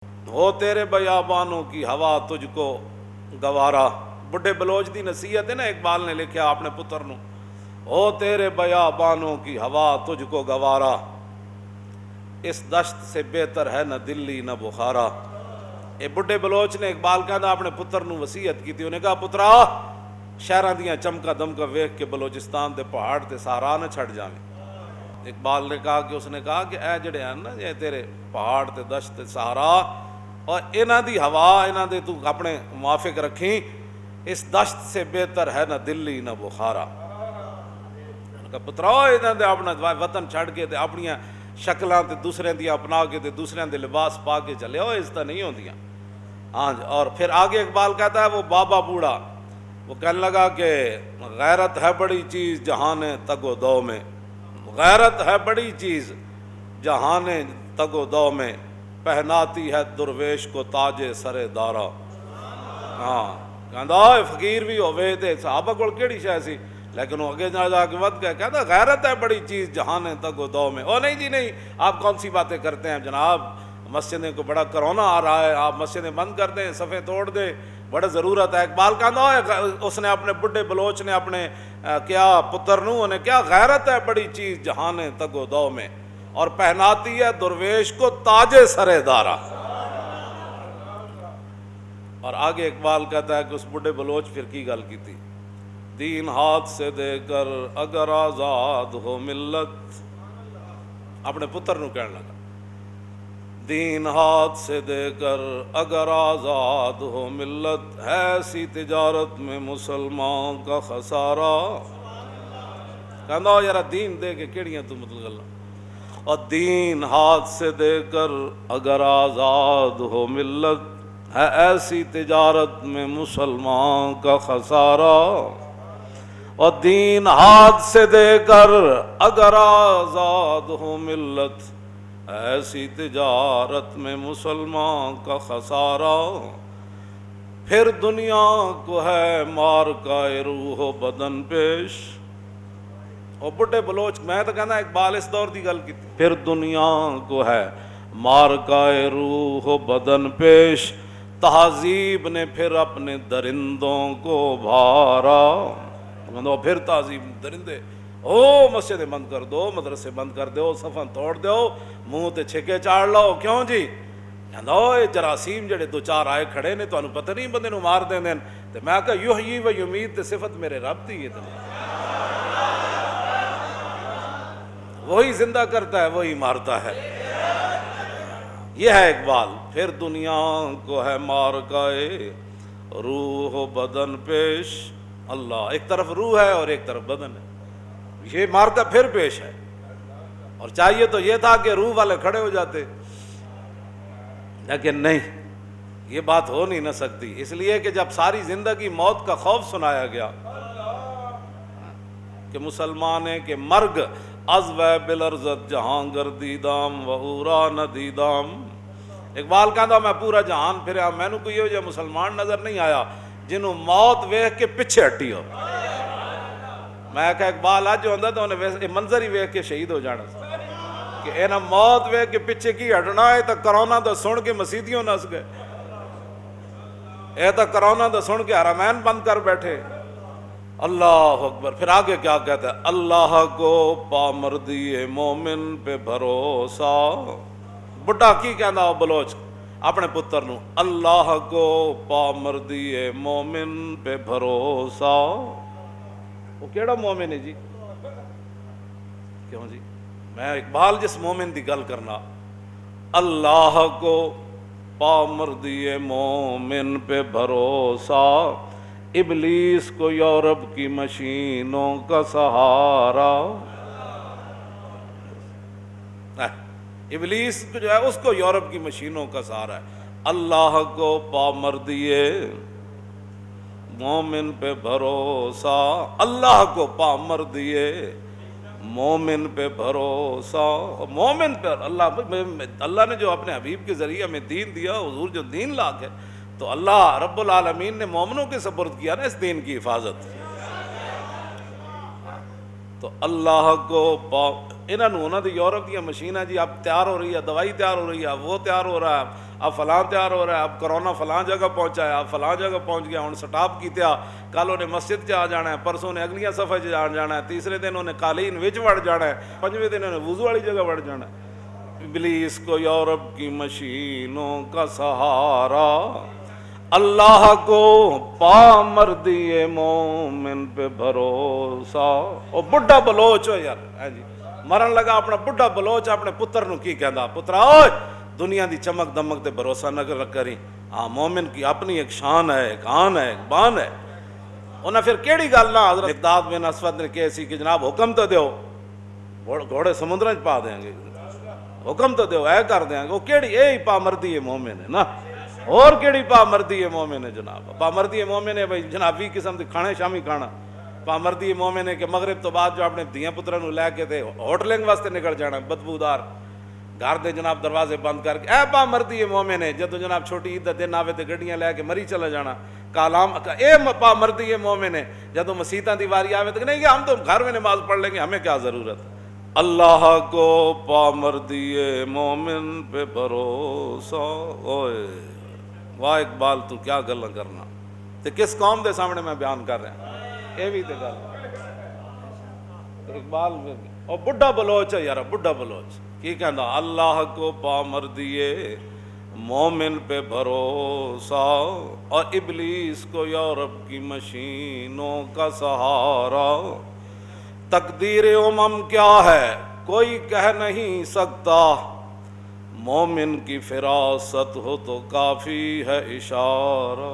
ہو تیرے بیابانوں کی ہوا تجھ کو گوارا. بڈھے بلوچ دی نصیحت ہے نا, اقبال نے لکھا اپنے پتر نو, ہو تیرے بیابانوں کی ہوا تجھ کو گوارا, اس دشت سے بہتر ہے نہ دلی نہ بخارا. اے بڈھے بلوچ نے اقبال کہا اپنے پتر نو وصیت کی تھی, انہیں کہا پترا شہراں دیاں چمکا دمکا ویکھ کے بلوچستان دے پہاڑ تے سہارا نہ چھڑ جاویں. اقبال نے کہا کہ اس نے کہا کہ اے جڑے ہیں نا یہ تیرے پہاڑ تے دشت تے سہارا, اور انہاں دی ہوا انہاں دے تو اپنے موافق رکھیں, اس دشت سے بہتر ہے نہ دلی نہ بخارا. کہ پترا انہاں دے اپنا وطن چھڑ کے تے اپنیاں شکلاں تے دوسرے دی اپنا کے تے دوسرے دے لباس پا کے چلے ہو, عزت نہیں ہوندیاں. ہاں جی. اور پھر آگے اقبال کہتا ہے وہ بابا بوڑھا, وہ کہنے لگا کہ غیرت ہے بڑی چیز جہان تگ و دو میں, غیرت ہے بڑی چیز جہان تگ و دو میں, پہناتی ہے درویش کو تاج سر دارا. ہاں کہندا فقیر بھی ہوئے تے صحابہ کول کیڑی شے سی, لیکن وہ اگے جا کے ود گئے, کہتا غیرت ہے بڑی چیز جہان تگ و دو میں. او نہیں جی نہیں, آپ کون سی باتیں کرتے ہیں جناب, مسجدیں کو بڑا کرونا آ رہا ہے, آپ مسجدیں بند کر دیں, صفیں توڑ دیں, بڑا ضرورت ہے. اقبال کہندا اس نے اپنے بڈھے بلوچ نے اپنے کیا پتر نو انہیں کیا, غیرت ہے بڑی چیز جہان تگ و دو میں, اور پہناتی ہے درویش کو تاج سر دارا. اور آگے اقبال کہتا ہے کہ اس بڈھے بلوچ پھر کی گل کی تھی, دین ہاتھ سے دے کر اگر آزاد ہو ملت, اپنے پتر نو کہنے لگا دین ہاتھ سے دے کر اگر آزاد ہو ملت, ایسی تجارت میں مسلمان کا خسارہ. کہندا یارا دین دے کے کیڑیاں تو مطلب گلاں, اور دین ہاتھ سے دے کر اگر آزاد ہو ملت, ہے ایسی تجارت میں مسلمان کا خسارہ. اور دین ہاتھ سے دے کر اگر آزاد ہو ملت, ایسی تجارت میں مسلمان کا خسارہ. پھر دنیا کو ہے مار کا روح و بدن پیش. اور بڈھے بلوچ, میں تو کہنا اقبال اس دور دی گل کی, پھر دنیا کو ہے مار کا روح و بدن پیش, تہذیب نے پھر اپنے درندوں کو بھارا. پھر تہذیب درندے, او مسجدیں بند کر دو, مدرسے بند کر دو, صفاں توڑ دو, منہ تے چھکے چاڑ لو, کیوں جی؟ کہندا اے جراثیم جڑے دو چار آئے کھڑے نے, تانوں پتہ نہیں بندے نو مار دیندے نے. تے میں کہا یحیی و یمیت تے صفت میرے رب دی ہے, وہی زندہ کرتا ہے وہی مارتا ہے. یہ ہے اقبال. پھر دنیا کو ہے مار کا روح و بدن پیش. اللہ, ایک طرف روح ہے اور ایک طرف بدن ہے, یہ مار کا پھر پیش ہے. اور چاہیے تو یہ تھا کہ روح والے کھڑے ہو جاتے, لیکن نہیں, یہ بات ہو نہیں نہ سکتی. اس لیے کہ جب ساری زندگی موت کا خوف سنایا گیا کہ مسلمان ہے کہ مرگ از و بلرزت جہاں گردیدام و اورا ندیدام. اقبال کہندا میں پورا جہان پھریا, مینوں کوئی ہو جا مسلمان نظر نہیں آیا جنہوں موت ویکھ کے پیچھے ہٹی ہو. میں کہا اقبال اج ہوندا تو انہیں منظر ہی ویکھ کے شہید ہو جانا کہ انہاں موت ویکھ کے پیچھے کی ہٹنا ہے. تو کرونا دا سن کے مسیتیوں نس گئے, اے تو کرونا دا سن کے حرمین بند کر بیٹھے. اللہ اکبر. پھر آگے کیا کہتا ہے, اللہ کو پامردی مومن پہ بھروسہ. بڈھا کی کہندا وہ بلوچ اپنے پتر نو, اللہ کو پامردی مومن پہ بھروسہ. وہ کیڑا مومن ہے جی؟ کیوں جی؟ میں اقبال جس مومن دی گل کرنا, اللہ کو پامردی مومن پہ بھروسہ, ابلیس کو یورپ کی مشینوں کا سہارا. ابلیس جو ہے اس کو یورپ کی مشینوں کا سہارا ہے. اللہ کو پامردی مومن پہ بھروسہ, اللہ کو پامردی مومن پہ بھروسہ. مومن پہ اللہ نے جو اپنے حبیب کے ذریعے ہمیں دین دیا, حضور جو دین لا کے, تو اللہ رب العالمین نے مومنوں کے سپرد کیا نا اس دین کی حفاظت. تو اللہ کو انہوں دی یورپ کی مشینیں جی اب تیار ہو رہی ہے, دوائی تیار ہو رہی ہے, وہ تیار ہو رہا ہے, اب فلاں تیار ہو رہا ہے، اب کرونا فلاں جگہ پہنچا ہے، اب فلاں جگہ پہنچ گیا، ہوں سٹاپ کیتیا، کل انہیں مسجد چ آ جانا ہے، پرسوں نے اگلیاں صفحے چ آ جانا ہے، تیسرے دن انہیں قالین وچ وڑ جانا ہے، پنجویں دن انہیں وضو والی جگہ وڑ جانا ہے۔ ابلیس کو یورپ کی مشینوں کا سہارا، اللہ کو پا مردی مومن پہ بھروسہ۔ او بڈھا بلوچ ہو یار جی، مرن لگا اپنا بڈھا بلوچ اپنے پتر نو کی کہندا، پترا اوئے دنیا دی چمک دمک تے بھروسہ نہ کری، ہاں مومن کی اپنی ایک شان ہے، ایک آن ہے، ایک بان ہے۔ انہیں پھر کیڑی گل نہ حضرت مقداد بن اسود نے کہے سی کہ جناب حکم تو دیو، گھوڑے سمندر چ پا دیں گے، حکم تو دیو، اے کر دیں گے، وہ کیڑی اے ہی پا مردی مومن ہے نا، اور کیڑی پا مردی مومن ہے جناب، پا مردی مومن ہے بھائی جناب 20 قسم کے کھانے شامی کھانا، پا مردی مومن ہے کہ مغرب تو بعد جو اپنے دھیاں پتروں نو لے کے تے ہوٹلنگ واسطے نکل جانا بدبودار گھر دے جناب دروازے بند کر کے، اے پا مردی مومن ہے جدو جناب چھوٹی عید دا دن آوے تے گڈیاں لے کے مری چلا جانا، کالام اے پا مردی مومن ہے جدو مسیتاں دی واری آوے تے نہیں ہم تو گھر میں نماز پڑھ لیں گے، ہمیں کیا ضرورت۔ اللہ کو پا مردی مومن پہ بھروسہ، اوئے واہ اقبال تو کیا گلاں کرنا تے کس قوم دے سامنے میں بیان کر رہا ہوں، اے بھی تے گل اقبال اور بڈھا بلوچ ہے یار، بڈھا بلوچ کی کہندا، اللہ کو پا مردی مومن پہ بھروسہ اور ابلیس کو یورپ کی مشینوں کا سہارا، تقدیر امم کیا ہے کوئی کہہ نہیں سکتا، مومن کی فراست ہو تو کافی ہے اشارہ،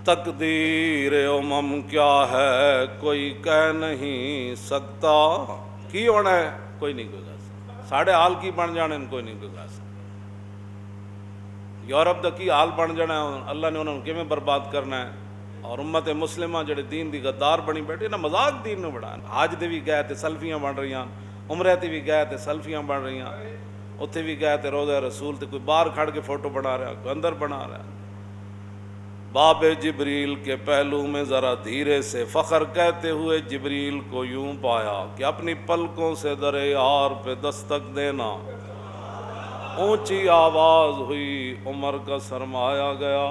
تقدیر امم کیا ہے کوئی کہہ نہیں سکتا، کی ہونا ہے کوئی نہیں کوئی کہہ سکتا، ساڑھے حال کی بن جانے کوئی نہیں کوئی کہہ سکتا، یورپ دا کی حال بن جانا ہے، اللہ نے انہوں نے کیویں برباد کرنا ہے، اور امت مسلمہ جڑے دین دی غدار بنی بیٹھے نا، مذاق دین نو بڑھان، حج دے بھی گئے تے سیلفیاں بن رہی ہیں، عمرے تے بھی گئے تے سیلفیاں بن رہی ہیں، اتھے بھی گئے تے روضہ رسول تے کوئی باہر کھڑ کے فوٹو بنا رہا ہے، کوئی اندر بنا رہا ہے۔ باب جبریل کے پہلو میں ذرا دھیرے سے فخر کہتے ہوئے جبریل کو یوں پایا کہ اپنی پلکوں سے در یار پہ دستک دینا، اونچی آواز ہوئی عمر کا سرمایا گیا،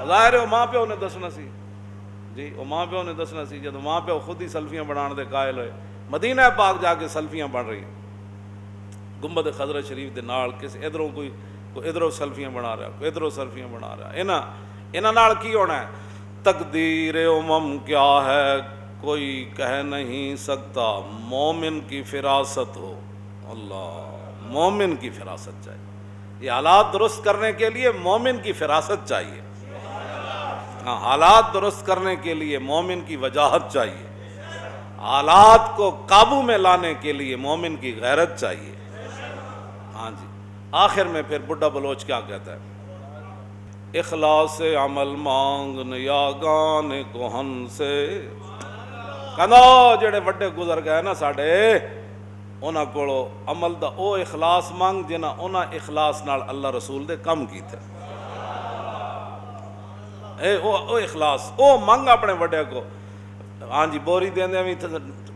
ظاہر ہے ماں پیو نے دسنا سی جی، وہ ماں پیو نے دسنا سی، جب ماں پیو خود ہی سلفیاں بنان دے قائل ہوئے، مدینہ پاک جا کے سلفیاں بن رہی گنبد خضرہ شریف دے نال، کسی ادھروں کوئی ادھروں سلفیاں بنا رہا، کوئی ادھروں سلفیاں بنا رہا، انہاں نال کی ہونا ہے، تقدیر امم کیا ہے کوئی کہہ نہیں سکتا، مومن کی فراست ہو، اللہ مومن کی فراست چاہیے، یہ حالات درست کرنے کے لیے مومن کی فراست چاہیے، ہاں حالات درست کرنے کے لیے مومن کی وجاہت چاہیے، حالات کو قابو میں لانے کے لیے مومن کی غیرت چاہیے۔ ہاں جی، آخر میں پھر بڈھا بلوچ کیا کہتا ہے، اخلاص عمل مانگ نیاگان کوہن سے، کہنا جڑے وڈے گزر گئے نا ساڑے، انہاں کولو عمل دا او اخلاص مانگ جنہاں انہاں اخلاص نال اللہ رسول دے کم کیتے، او اخلاص او مانگ اپنے وڈے کو، ہاں جی بوری دیندے بھی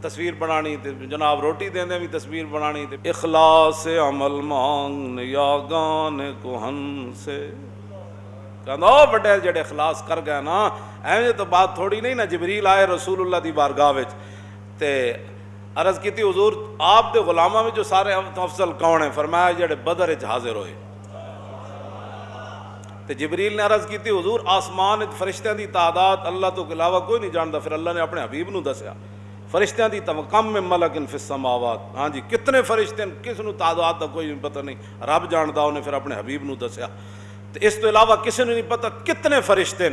تصویر بنانی تے جناب روٹی دیندے بھی تصویر بنانی تے، اخلاص عمل مانگ نیاگان کوہن سے، کہنا بڑے جڑے اخلاص کر گئے نا، ایویں تو بات تھوڑی نہیں نا، جبریل آئے رسول اللہ دی بارگاہ وچ تے عرض کیتی حضور آپ دے غلاماں وچ جو سارے افضل کون ہیں، فرمایا جڑے بدر وچ حاضر ہوئے، تے جبریل نے عرض کیتی حضور آسمان فرشتیاں دی تعداد اللہ تو علاوہ کوئی نہیں جانتا، پھر اللہ نے اپنے حبیب نو دسیا فرشتیاں دی کم میں ملک فی السماوات، ہاں جی کتنے فرشتے کس نو تعداد دا کوئی پتہ نہیں، رب جاندا، انہیں پھر اپنے حبیب نو دسیا، تے اس تو علاوہ کسی نے نہیں پتہ کتنے فرشتے،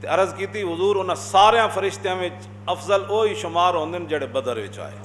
تے عرض کیتی حضور انہاں سارے فرشتیاں وچ افضل وہی شمار ہوندے جڑے بدر وچ آئے،